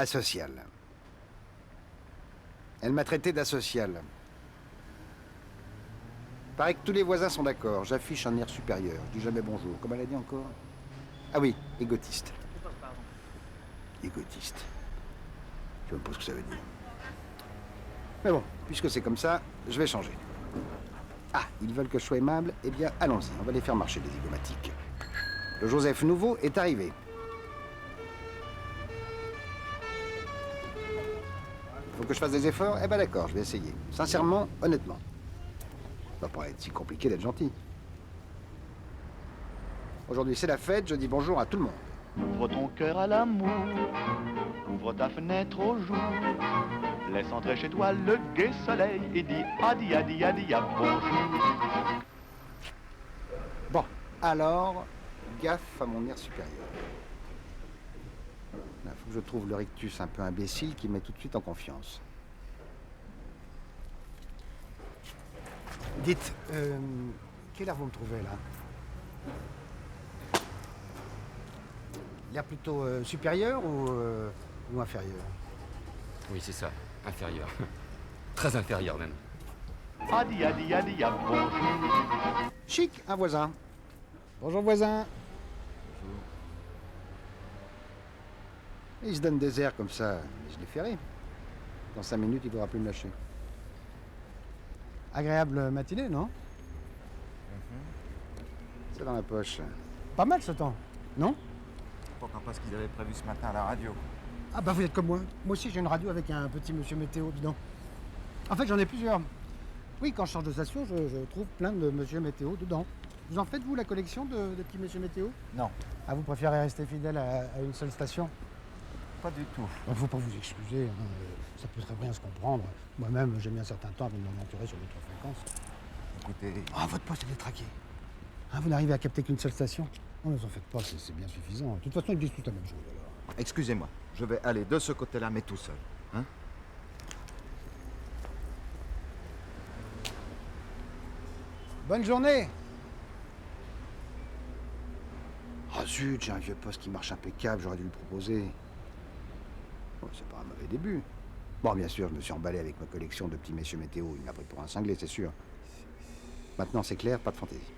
Asocial. Elle m'a traité d'asocial. Paraît que tous les voisins sont d'accord. J'affiche un air supérieur. Je dis jamais bonjour. Comme elle a dit encore? Ah oui, égotiste. Égotiste. Je ne sais pas ce que ça veut dire. Mais bon, puisque c'est comme ça, je vais changer. Ah, ils veulent que je sois aimable? Eh bien, allons-y, on va les faire marcher, les zygomatiques. Le Joseph nouveau est arrivé. Faut que je fasse des efforts? Eh ben d'accord, je vais essayer. Sincèrement, honnêtement. Ça va pas être si compliqué d'être gentil. Aujourd'hui, c'est la fête, je dis bonjour à tout le monde. Ouvre ton cœur à l'amour, ouvre ta fenêtre au jour. Laisse entrer chez toi le gai soleil et dis adi adi adi à bonjour. Bon, alors, gaffe à mon air supérieur. Il faut que je trouve le rictus un peu imbécile qui me met tout de suite en confiance. Dites, quelle heure vous me trouvez là? L'air plutôt supérieur ou inférieur? Oui, c'est ça, inférieur. Très inférieur même. Adi adi adi à bonjour. Chic, un voisin. Bonjour voisin. Bonjour. Il se donne des airs comme ça, mais je les ferai. Dans 5 minutes, il ne pourra plus me lâcher. Agréable matinée, non? C'est dans la poche. Pas mal ce temps, non? Pourquoi pas ce qu'ils avaient prévu ce matin à la radio. Ah bah vous êtes comme moi. Moi aussi j'ai une radio avec un petit monsieur météo dedans. En fait j'en ai plusieurs. Oui, quand je change de station, je trouve plein de monsieur météo dedans. Vous en faites vous la collection de petits monsieur météo? Non, Ah, vous préférez rester fidèle à une seule station? pas du tout. Il ne faut pas vous excuser, hein. Ça peut très bien se comprendre. Moi-même j'ai mis un certain temps à me m'aventurer sur d'autres fréquences. Écoutez, Ah, votre poste est détraqué. Hein, vous n'arrivez à capter qu'une seule station? Non, ne vous en faites pas, c'est bien suffisant. De toute façon, ils disent tous la même chose alors. excusez-moi, je vais aller de ce côté-là, mais tout seul. Hein? Bonne journée! Ah zut, j'ai un vieux poste qui marche impeccable, j'aurais dû le proposer. Bon, c'est pas un mauvais début. Bon, bien sûr, je me suis emballé avec ma collection de petits messieurs météo. Il m'a pris pour un cinglé, c'est sûr. Maintenant, c'est clair, pas de fantaisie.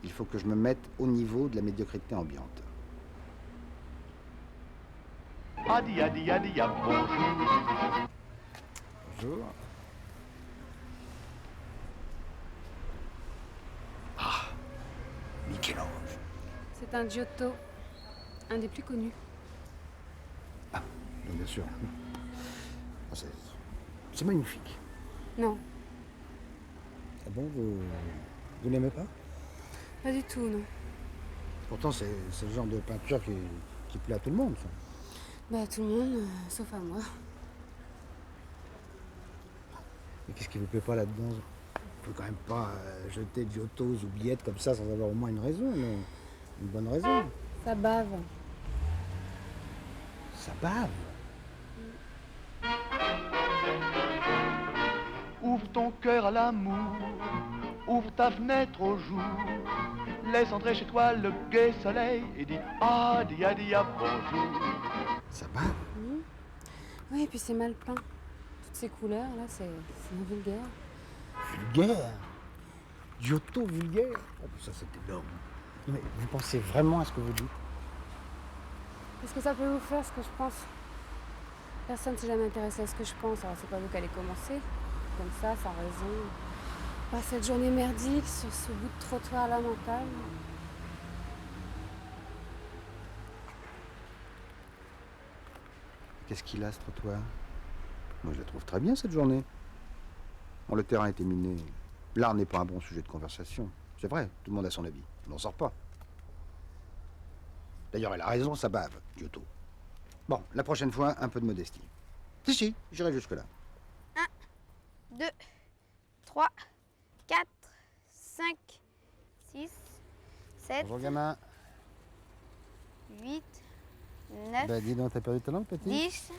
Il faut que je me mette au niveau de la médiocrité ambiante. Adi adi adi à bonjour. Bonjour. Ah, Michel-Ange. C'est un Giotto, un des plus connus. Ah, bien sûr. Ah, c'est magnifique. Non, Ah bon, vous l'aimez pas? pas du tout, non. Pourtant, c'est le genre de peinture qui plaît à tout le monde, ça. Bah tout le monde, sauf à moi. Mais qu'est-ce qui vous plaît pas là-dedans? Vous pouvez quand même pas jeter Giotto aux oubliettes comme ça sans avoir au moins une raison, mais une bonne raison. Ça bave. Ça bave. Ouvre ton cœur à l'amour, ouvre ta fenêtre au jour. Laisse entrer chez toi le gai soleil et dis adi adi à bonjour. Ça bave. Oui, et puis c'est mal peint. Toutes ces couleurs, là, c'est vulgaire. Vulgaire. Giotto vulgaire. Oh, ça, c'est énorme. Non, mais vous pensez vraiment à ce que vous dites? Est-ce que ça peut vous faire ce que je pense? Personne ne s'est jamais intéressé à ce que je pense, alors c'est pas vous qui allez commencer. Comme ça, sans raison. Pas cette journée merdique sur ce bout de trottoir lamentable. Qu'est-ce qu'il a, ce trottoir? Moi, je la trouve très bien, cette journée. Bon, le terrain était miné. L'art n'est pas un bon sujet de conversation. C'est vrai, tout le monde a son avis. On n'en sort pas. D'ailleurs, elle a raison, ça bave, Giotto. Bon, la prochaine fois, un peu de modestie. Si, j'irai jusque-là. 2, 3, 4, 5, 6, 7, Bonjour, gamin. 8, 9, Bah, dis donc, t'as perdu ta langue, petit? 10.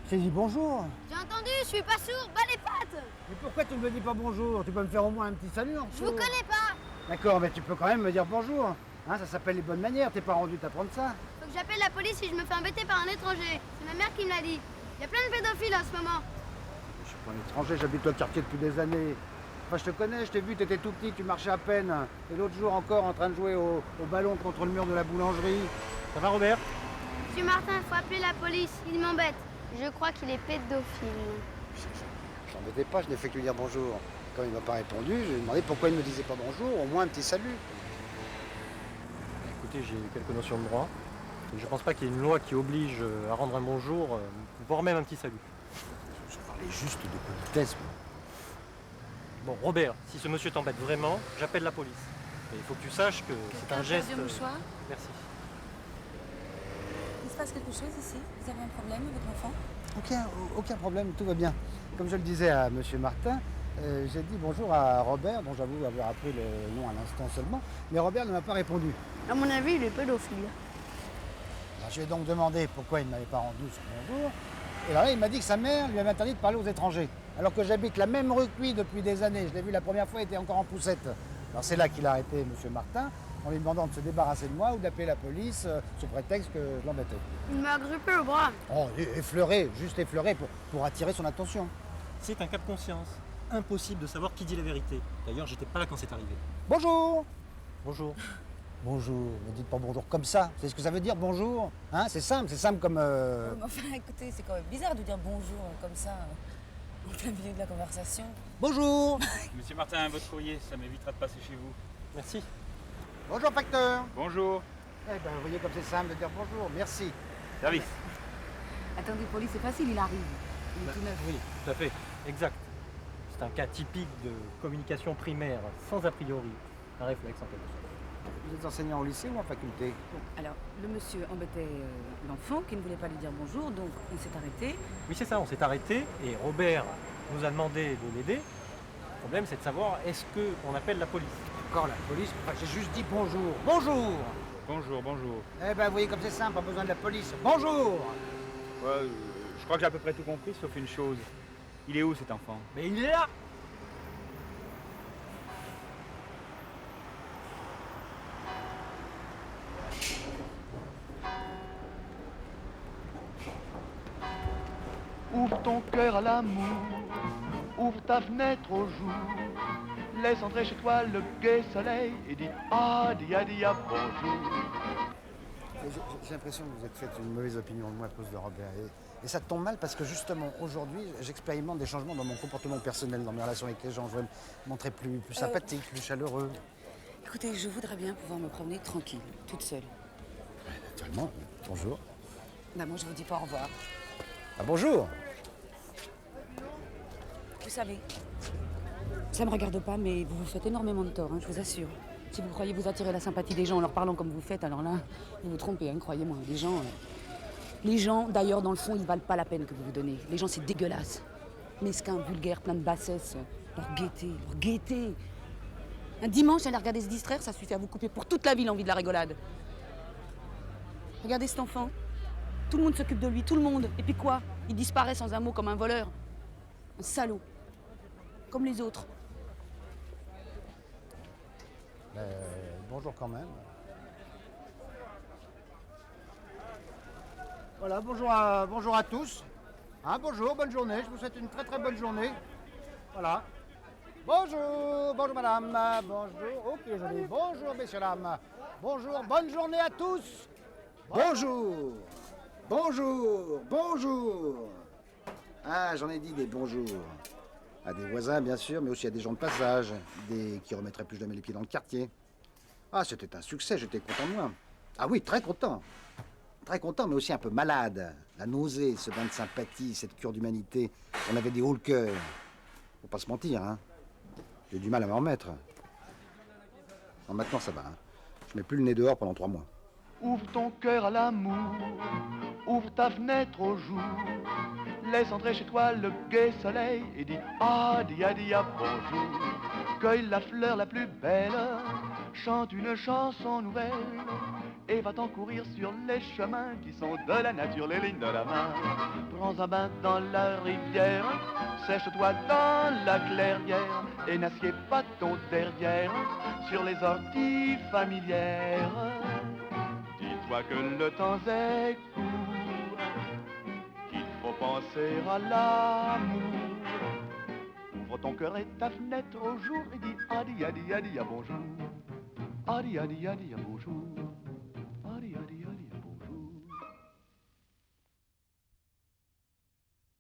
Je t'ai dit bonjour. J'ai entendu, je suis pas sourd, bas les pattes. Mais pourquoi tu ne me dis pas bonjour? Tu peux me faire au moins un petit salut en Je vous connais pas. D'accord, mais tu peux quand même me dire bonjour. Hein, ça s'appelle les bonnes manières, t'es pas rendu t'apprendre ça. Faut que j'appelle la police si je me fais embêter par un étranger. C'est ma mère qui me l'a dit. Il y a plein de pédophiles en ce moment. Je suis pas un étranger, j'habite au quartier depuis des années. Enfin, je te connais, je t'ai vu, t'étais tout petit, tu marchais à peine. Et l'autre jour encore en train de jouer au ballon contre le mur de la boulangerie. Ça va, Robert? Monsieur Martin, faut appeler la police, il m'embête. Je crois qu'il est pédophile. J'embêtais pas, je n'ai fait que lui dire bonjour. Quand il m'a pas répondu, je lui ai demandé pourquoi il ne me disait pas bonjour, au moins un petit salut. Écoutez, j'ai quelques notions de droit. Et je pense pas qu'il y ait une loi qui oblige à rendre un bonjour, voire même un petit salut. Je parlais juste de politesse. Bon, Robert, si ce monsieur t'embête vraiment, j'appelle la police. Mais il faut que tu saches que c'est un geste... Merci. Il se passe quelque chose ici? Vous avez un problème avec l'enfant? Aucun problème, tout va bien. Comme je le disais à monsieur Martin, j'ai dit bonjour à Robert, dont j'avoue avoir appris le nom à l'instant seulement, mais Robert ne m'a pas répondu. À mon avis, il est pédophile. Alors, je lui ai donc demandé pourquoi il ne m'avait pas rendu son bonjour. Et alors là, il m'a dit que sa mère lui avait interdit de parler aux étrangers. Alors que j'habite la même rue que lui depuis des années. Je l'ai vu la première fois, il était encore en poussette. Alors c'est là qu'il a arrêté monsieur Martin, en lui demandant de se débarrasser de moi ou d'appeler la police sous prétexte que je l'embêtais. Il m'a grippé le bras. Oh, effleuré, juste effleuré pour attirer son attention. C'est un cas de conscience. Impossible de savoir qui dit la vérité. D'ailleurs, j'étais pas là quand c'est arrivé. Bonjour! Bonjour. Bonjour, ne dites pas bonjour comme ça. C'est ce que ça veut dire bonjour? Hein, c'est simple comme... Enfin, écoutez, c'est quand même bizarre de dire bonjour comme ça, en plein milieu de la conversation. Bonjour! Monsieur Martin, votre courrier, ça m'évitera de passer chez vous. Merci. Bonjour facteur! Bonjour. Eh ben, vous voyez comme c'est simple de dire bonjour, merci. Service. Attendez, police, c'est facile, il arrive. Il est tout neuf. Oui, tout à fait. Exact. C'est un cas typique de communication primaire, sans a priori. Un réflexe en quelque sorte. Vous êtes enseignant au lycée ou en faculté? Alors, le monsieur embêtait l'enfant qui ne voulait pas lui dire bonjour, donc on s'est arrêté. Oui, c'est ça, on s'est arrêté et Robert nous a demandé de l'aider. Le problème, c'est de savoir est-ce qu'on appelle la police. Encore la police? Enfin, j'ai juste dit bonjour. Bonjour! Bonjour, bonjour. Eh ben, vous voyez comme c'est simple, pas besoin de la police. Bonjour! Ouais, je crois que j'ai à peu près tout compris, sauf une chose. Il est où cet enfant? Mais il est là! Ouvre ton cœur à l'amour, ouvre ta fenêtre au jour. Laisse entrer chez toi le gai soleil et dis adia bonjour. J'ai l'impression que vous êtes fait une mauvaise opinion de moi à cause de Robert. Et ça tombe mal parce que justement, aujourd'hui, j'expérimente des changements dans mon comportement personnel, dans mes relations avec les gens. Je veux me montrer plus sympathique, plus chaleureux. Écoutez, je voudrais bien pouvoir me promener tranquille, toute seule. Naturellement, bonjour. Bah, moi, je vous dis pas au revoir. Ah bonjour! Vous savez, ça me regarde pas, mais vous vous faites énormément de tort, hein, je vous assure. Si vous croyez vous attirer la sympathie des gens en leur parlant comme vous faites, alors là, vous vous trompez, hein, croyez-moi. Les gens, d'ailleurs, dans le fond, ils valent pas la peine que vous vous donnez. Les gens, c'est dégueulasse. Mesquin, vulgaire, plein de bassesse. Leur gaieté. Un dimanche, aller regarder se distraire, ça suffit à vous couper pour toute la vie l'envie de la rigolade. Regardez cet enfant. Tout le monde s'occupe de lui, tout le monde. Et puis quoi? Il disparaît sans un mot comme un voleur. Un salaud. Comme les autres. Bonjour quand même. Voilà, bonjour à tous. Hein, bonjour, bonne journée. Je vous souhaite une très très bonne journée. Voilà. Bonjour madame. Bonjour, ok joli. Bonjour messieurs dames. Bonjour, bonne journée à tous. Bonjour. Bonjour. Ah, j'en ai dit des bonjours. À des voisins, bien sûr, mais aussi à des gens de passage, qui remettraient plus jamais les pieds dans le quartier. Ah, c'était un succès, j'étais content de moi. Ah oui, très content. Très content, mais aussi un peu malade. La nausée, ce bain de sympathie, cette cure d'humanité. On avait des hauts le cœur. Faut pas se mentir, hein. J'ai du mal à m'en remettre. Non, maintenant, ça va, hein. Je mets plus le nez dehors pendant 3 mois. Ouvre ton cœur à l'amour, ouvre ta fenêtre au jour. Laisse entrer chez toi le gai soleil et dis adia bonjour. Cueille la fleur la plus belle, chante une chanson nouvelle et va-t'en courir sur les chemins qui sont de la nature les lignes de la main. Prends un bain dans la rivière, sèche-toi dans la clairière et n'assieds pas ton derrière sur les orties familières. Dis-toi que le temps est court, qu'il faut penser à l'amour. Ouvre ton cœur et ta fenêtre au jour et dis adi adi adi à bonjour. Adi adi adi à bonjour.